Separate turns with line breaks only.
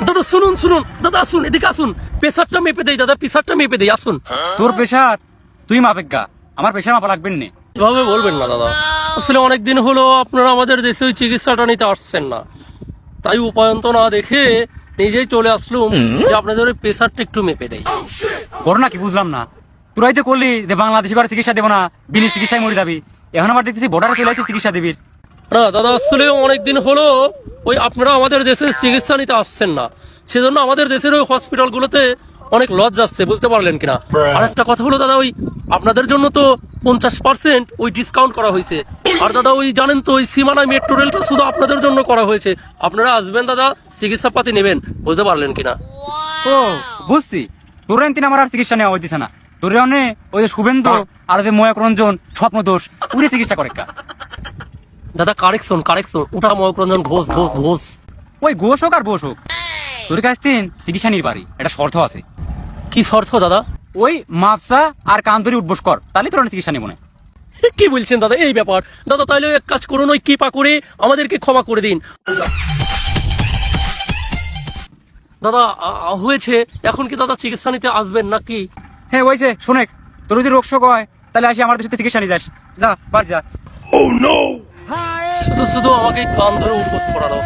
দাদা শুনুন শুনুন, দাদা আসুন, এদিকে আসুন, প্রেসারটা মেপে দেই দাদা, প্রেসারটা মেপে দেই, আসুন।
তোর প্রেশার তুই মাপেগা, আমার প্রেশার মাপা লাগবেন না।
এভাবে বলবেন না দাদা, আসলে অনেকদিন হলো আপনারা আমাদের দেশে ওই চিকিৎসাটা নিতে আসছেন না, তাই উপায়ন্ত না দেখে নিজেই চলে আসলুম যে আপনাদের ওই প্রেসারটা একটু মেপে দেই।
ঘটনা কি বুঝলাম না, তোরাই তো করলি যে বাংলাদেশি করে চিকিৎসা দেবো না, বিনি চিকিৎসায় মরে যাবি, এখন আবার দেখতেছি বর্ডারে চলে আসছিস চিকিৎসা দিবির।
না দাদা, আসলে অনেকদিন হলো ওই আপনারা আমাদের দেশের চিকিৎসা নিতে আসছেন না, সেজন্য আমাদের দেশের ওই হসপিটালগুলোতে অনেক লস যাচ্ছে, বুঝতে পারলেন কিনা। আর একটা কথা হলো দাদা, ওই আপনাদের জন্য তো 50% ওই ডিসকাউন্ট করা হয়েছে। আর দাদা ওই জানেন তো, ওই সীমানা মেট্রো রেলটা শুধু আপনাদের জন্য করা হয়েছে, আপনারা আসবেন দাদা, চিকিৎসা পাতি নেবেন, বুঝতে পারলেন কিনা।
ও বুঝছি, তোর তিন আমার আর চিকিৎসা নেওয়া হইতেছে না, তোর অনে ওই যে শুভেন্দু আর ওই যে ময়ক রঞ্জন স্বপ্ন দোষ উড়ে চিকিৎসা করে কা।
দাদা কারেকশন কারেকশন, ওটা ময়ূররঞ্জন ঘোষ ঘোষ ঘোষ।
ওই ঘোষ হোক আর বোস হোক, তোর কাছ থেকে চিকিৎসা নির পারি, এটা শর্ত আছে।
কি শর্ত দাদা?
ওই মাপসা আর কান ধরে উঠবোস কর, তাহলে তোর চিকিৎসা নেব না।
কি বলছেন দাদা, এই ব্যাপার? দাদা তাইলে এক কাজ করুন, ওই কৃপা করে আমাদেরকে ক্ষমা করে দিন দাদা। হয়েছে, এখন কি দাদা চিকিৎসা নিতে আসবেন নাকি?
হ্যাঁ ওইছে শোনেক, তোর যদি রোগ শোক হয় তাহলে আসি আমার দেশে চিকিৎসা নিয়ে যাস, যা বাড়ি যা।
শুধু শুধু আমাকে কান ধরে উপোস করা দাও।